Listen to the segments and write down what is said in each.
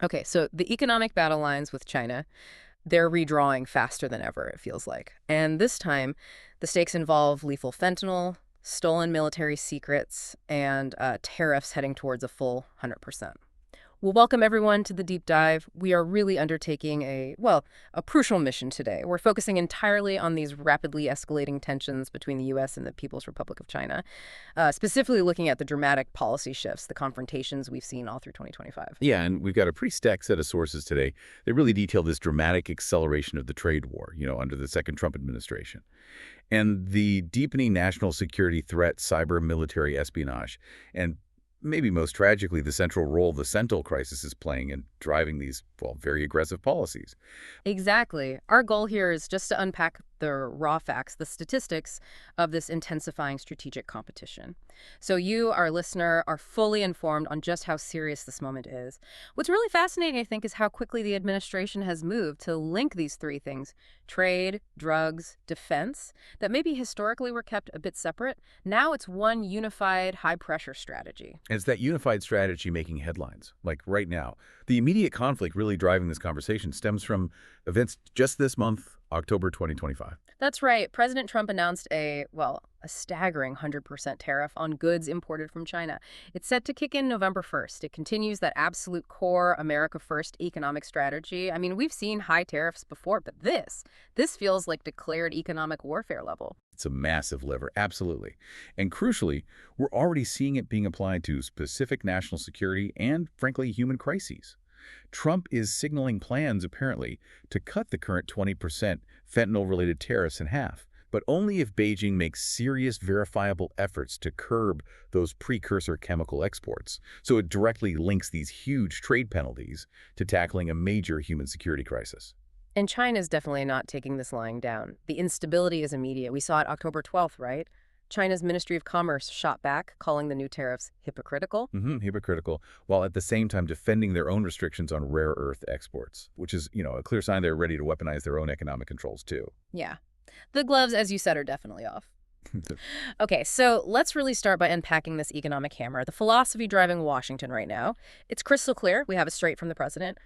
Okay, so the economic battle lines with China, they're redrawing faster than ever, it feels like. And this time, the stakes involve lethal fentanyl, stolen military secrets, and tariffs heading towards a full 100%. Well, welcome everyone to the deep dive. We are really undertaking a crucial mission today. We're focusing entirely on these rapidly escalating tensions between the U.S. and the People's Republic of China, specifically looking at the dramatic policy shifts, the confrontations we've seen all through 2025. Yeah, and we've got a pretty stacked set of sources today that really detail this dramatic acceleration of the trade war, under the second Trump administration. And the deepening national security threat, cyber military espionage, and maybe most tragically, the central role the Sentinel crisis is playing in driving these, very aggressive policies. Exactly. Our goal here is just to unpack the raw facts, the statistics of this intensifying strategic competition. So you, our listener, are fully informed on just how serious this moment is. What's really fascinating, I think, is how quickly the administration has moved to link these three things: trade, drugs, defense, that maybe historically were kept a bit separate. Now it's one unified high-pressure strategy. And it's that unified strategy making headlines, like right now. The immediate conflict really driving this conversation stems from events just this month, October 2025. That's right. President Trump announced a staggering 100% tariff on goods imported from China. It's set to kick in November 1st. It continues that absolute core America First economic strategy. I mean, we've seen high tariffs before, but this feels like declared economic warfare level. It's a massive lever, absolutely. And crucially, we're already seeing it being applied to specific national security and, frankly, human crises. Trump is signaling plans, apparently, to cut the current 20% fentanyl-related tariffs in half, but only if Beijing makes serious, verifiable efforts to curb those precursor chemical exports. So it directly links these huge trade penalties to tackling a major human security crisis. And China's definitely not taking this lying down. The instability is immediate. We saw it October 12th, right? China's Ministry of Commerce shot back, calling the new tariffs hypocritical. Hypocritical, while at the same time defending their own restrictions on rare earth exports, which is, a clear sign they're ready to weaponize their own economic controls, too. Yeah. The gloves, as you said, are definitely off. Okay, so let's really start by unpacking this economic hammer, the philosophy driving Washington right now. It's crystal clear. We have it straight from the president.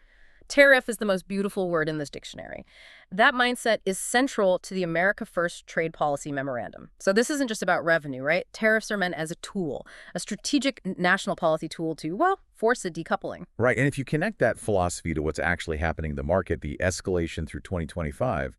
Tariff is the most beautiful word in this dictionary. That mindset is central to the America First Trade Policy Memorandum. So this isn't just about revenue, right? Tariffs are meant as a tool, a strategic national policy tool to, force a decoupling. Right, and if you connect that philosophy to what's actually happening in the market, the escalation through 2025,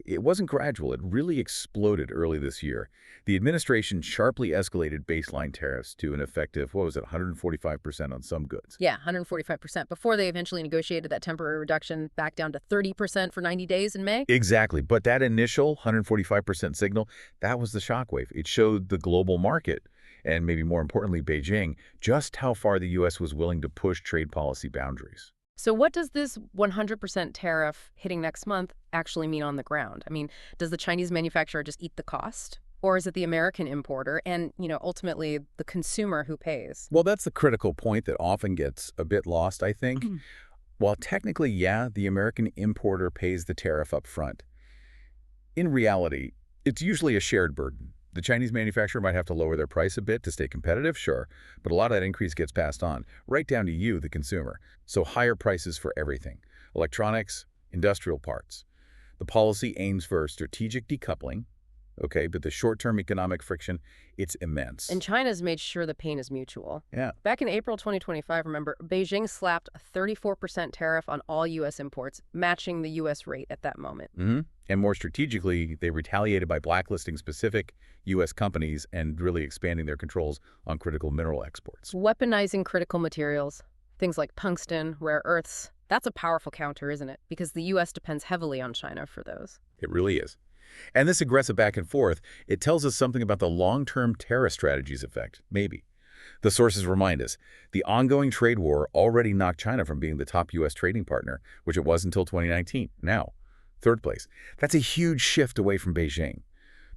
it wasn't gradual. It really exploded early this year. The administration sharply escalated baseline tariffs to an effective, 145% on some goods. Yeah, 145% before they eventually negotiated that temporary reduction back down to 30% for 90 days in May. Exactly. But that initial 145% signal, that was the shockwave. It showed the global market, and maybe more importantly, Beijing, just how far the U.S. was willing to push trade policy boundaries. So what does this 100% tariff hitting next month actually mean on the ground? I mean, does the Chinese manufacturer just eat the cost? Or is it the American importer and, ultimately the consumer who pays? Well, that's the critical point that often gets a bit lost, I think. While technically, yeah, the American importer pays the tariff up front, in reality, it's usually a shared burden. The Chinese manufacturer might have to lower their price a bit to stay competitive, sure, but a lot of that increase gets passed on, right down to you, the consumer. So higher prices for everything: electronics, industrial parts. The policy aims for strategic decoupling, okay, but the short-term economic friction, it's immense. And China's made sure the pain is mutual. Yeah. Back in April 2025, remember, Beijing slapped a 34% tariff on all U.S. imports, matching the U.S. rate at that moment. And more strategically, they retaliated by blacklisting specific U.S. companies and really expanding their controls on critical mineral exports. Weaponizing critical materials, things like tungsten, rare earths, that's a powerful counter, isn't it? Because the U.S. depends heavily on China for those. It really is. And this aggressive back and forth, it tells us something about the long-term tariff strategy's effect, maybe. The sources remind us, the ongoing trade war already knocked China from being the top U.S. trading partner, which it was until 2019. Now, third place. That's a huge shift away from Beijing.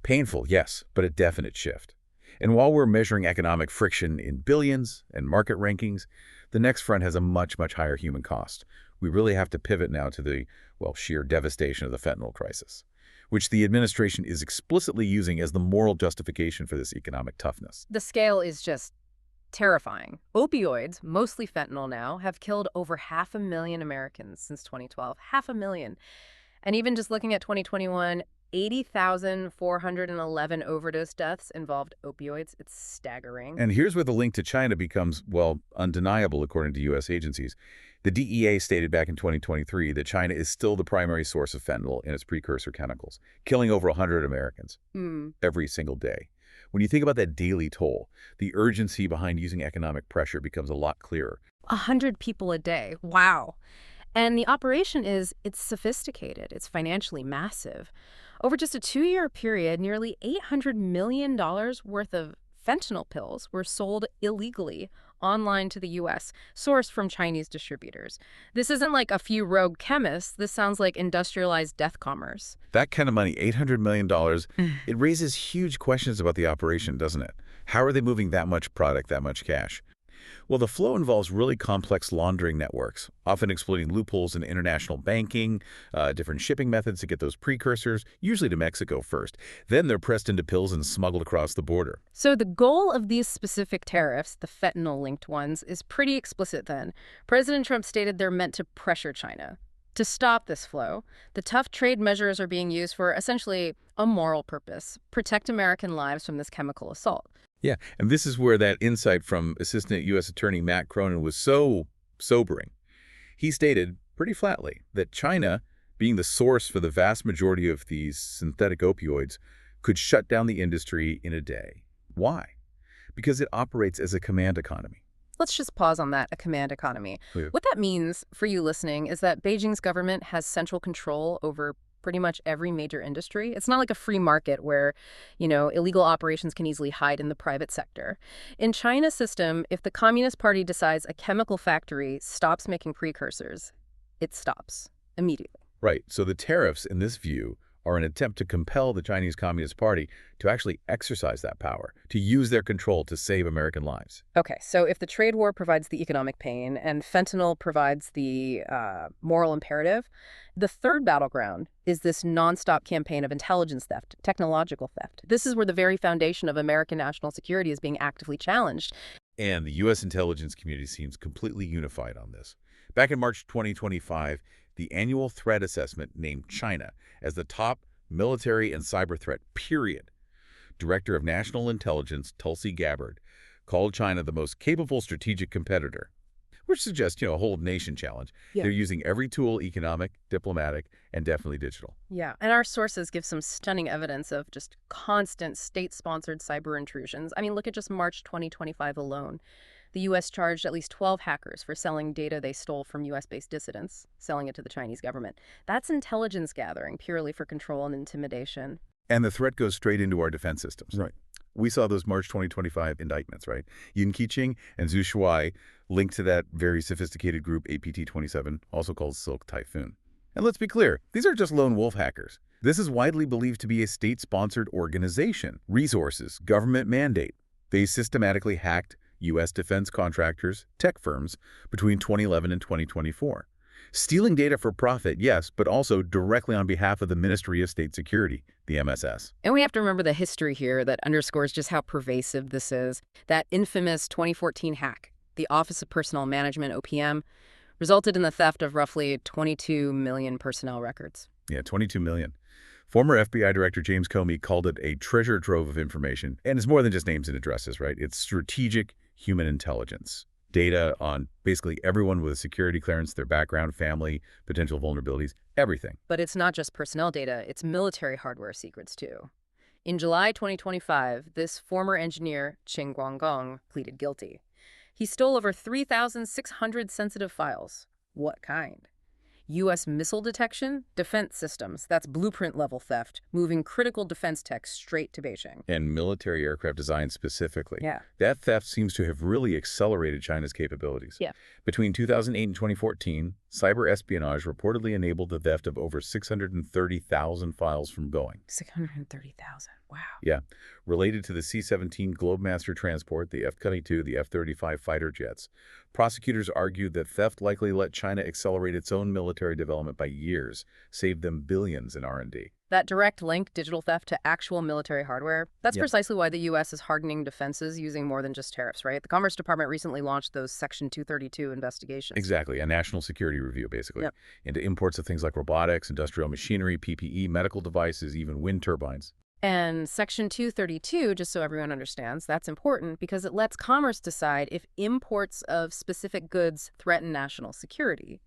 Painful, yes, but a definite shift. And while we're measuring economic friction in billions and market rankings, the next front has a much, much higher human cost. We really have to pivot now to the, sheer devastation of the fentanyl crisis, which the administration is explicitly using as the moral justification for this economic toughness. The scale is just Terrifying. Opioids, mostly fentanyl now, have killed over 500,000 Americans since 2012. 500,000. And even just looking at 2021, 80,411 overdose deaths involved opioids. It's staggering. And here's where the link to China becomes, well, undeniable according to U.S. agencies. The DEA stated back in 2023 that China is still the primary source of fentanyl in its precursor chemicals, killing over 100 Americans every single day. When you think about that daily toll, the urgency behind using economic pressure becomes a lot clearer. 100 people a day. Wow. And the operation it's sophisticated. It's financially massive. Over just a 2-year period, nearly $800 million worth of fentanyl pills were sold illegally online to the U.S., sourced from Chinese distributors. This isn't like a few rogue chemists. This sounds like industrialized death commerce. That kind of money, $800 million, it raises huge questions about the operation, doesn't it? How are they moving that much product, that much cash? Well, the flow involves really complex laundering networks, often exploiting loopholes in international banking, different shipping methods to get those precursors, usually to Mexico first. Then they're pressed into pills and smuggled across the border. So the goal of these specific tariffs, the fentanyl-linked ones, is pretty explicit then. President Trump stated they're meant to pressure China. To stop this flow, the tough trade measures are being used for essentially a moral purpose: protect American lives from this chemical assault. Yeah, and this is where that insight from Assistant U.S. Attorney Matt Cronin was so sobering. He stated pretty flatly that China, being the source for the vast majority of these synthetic opioids, could shut down the industry in a day. Why? Because it operates as a command economy. Let's just pause on that, a command economy. Yeah. What that means for you listening is that Beijing's government has central control over pretty much every major industry. It's not like a free market where, illegal operations can easily hide in the private sector. In China's system, if the Communist Party decides a chemical factory stops making precursors, it stops immediately. Right, so the tariffs, in this view, are an attempt to compel the Chinese Communist Party to actually exercise that power, to use their control to save American lives. Okay, so if the trade war provides the economic pain and fentanyl provides the moral imperative, the third battleground is this nonstop campaign of intelligence theft, technological theft. This is where the very foundation of American national security is being actively challenged. And the U.S. intelligence community seems completely unified on this. Back in March 2025, the annual threat assessment named China as the top military and cyber threat, period. Director of National Intelligence, Tulsi Gabbard, called China the most capable strategic competitor, which suggests, a whole nation challenge. Yeah. They're using every tool, economic, diplomatic, and definitely digital. Yeah, and our sources give some stunning evidence of just constant state-sponsored cyber intrusions. I mean, look at just March 2025 alone. The U.S. charged at least 12 hackers for selling data they stole from U.S.-based dissidents, selling it to the Chinese government. That's intelligence gathering, purely for control and intimidation. And the threat goes straight into our defense systems. Right. We saw those March 2025 indictments, right? Yun Keqing and Zhu Shuai linked to that very sophisticated group APT-27, also called Silk Typhoon. And let's be clear, these are just lone wolf hackers. This is widely believed to be a state-sponsored organization. Resources, government mandate. They systematically hacked U.S. defense contractors, tech firms, between 2011 and 2024. Stealing data for profit, yes, but also directly on behalf of the Ministry of State Security, the MSS. And we have to remember the history here that underscores just how pervasive this is. That infamous 2014 hack, the Office of Personnel Management, OPM, resulted in the theft of roughly 22 million personnel records. Yeah, 22 million. Former FBI Director James Comey called it a treasure trove of information. And it's more than just names and addresses, right? It's strategic human intelligence. Data on basically everyone with a security clearance, their background, family, potential vulnerabilities, everything. But it's not just personnel data, it's military hardware secrets too. In July 2025, this former engineer, Qin Guanggong, pleaded guilty. He stole over 3,600 sensitive files. What kind? U.S. missile detection, defense systems. That's blueprint-level theft, moving critical defense tech straight to Beijing. And military aircraft design specifically. Yeah. That theft seems to have really accelerated China's capabilities. Yeah. Between 2008 and 2014, cyber espionage reportedly enabled the theft of over 630,000 files from Boeing. 630,000. Wow. Yeah. Related to the C-17 Globemaster transport, the F-22, the F-35 fighter jets, prosecutors argued that theft likely let China accelerate its own military development by years, saved them billions in R&D. That direct link, digital theft, to actual military hardware, that's Yep. precisely why the U.S. is hardening defenses using more than just tariffs, right? The Commerce Department recently launched those Section 232 investigations. Exactly, a national security review, basically, Yep. into imports of things like robotics, industrial machinery, PPE, medical devices, even wind turbines. And Section 232, just so everyone understands, that's important because it lets Commerce decide if imports of specific goods threaten national security,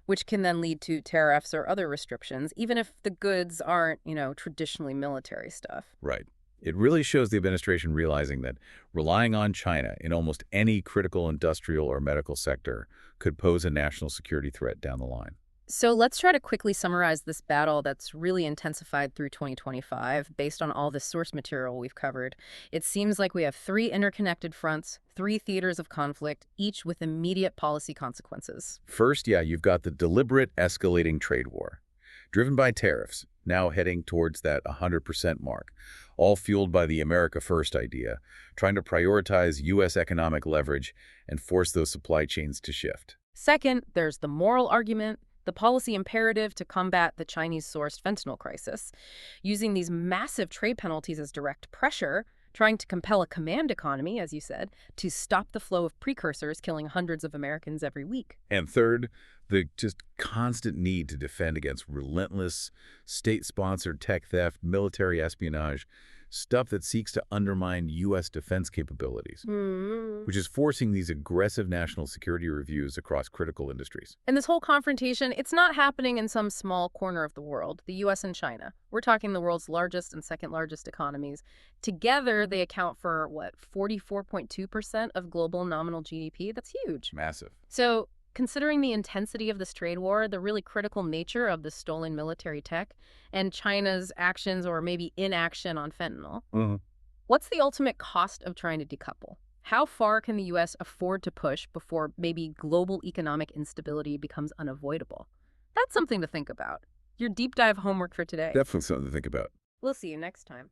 which can then lead to tariffs or other restrictions, even if the goods aren't, traditionally military stuff. Right. It really shows the administration realizing that relying on China in almost any critical industrial or medical sector could pose a national security threat down the line. So let's try to quickly summarize this battle that's really intensified through 2025 based on all this source material we've covered. It seems like we have three interconnected fronts, three theaters of conflict, each with immediate policy consequences. First, yeah, you've got the deliberate escalating trade war, driven by tariffs, now heading towards that 100% mark, all fueled by the America First idea, trying to prioritize U.S. economic leverage and force those supply chains to shift. Second, there's the moral argument, the policy imperative to combat the Chinese-sourced fentanyl crisis, using these massive trade penalties as direct pressure, trying to compel a command economy, as you said, to stop the flow of precursors killing hundreds of Americans every week. And third, the just constant need to defend against relentless state-sponsored tech theft, military espionage, stuff that seeks to undermine U.S. defense capabilities, which is forcing these aggressive national security reviews across critical industries. And this whole confrontation, it's not happening in some small corner of the world, the U.S. and China. We're talking the world's largest and second largest economies. Together, they account for, 44.2% of global nominal GDP? That's huge. Massive. So, considering the intensity of this trade war, the really critical nature of the stolen military tech, and China's actions or maybe inaction on fentanyl, what's the ultimate cost of trying to decouple? How far can the U.S. afford to push before maybe global economic instability becomes unavoidable? That's something to think about. Your deep dive homework for today. Definitely something to think about. We'll see you next time.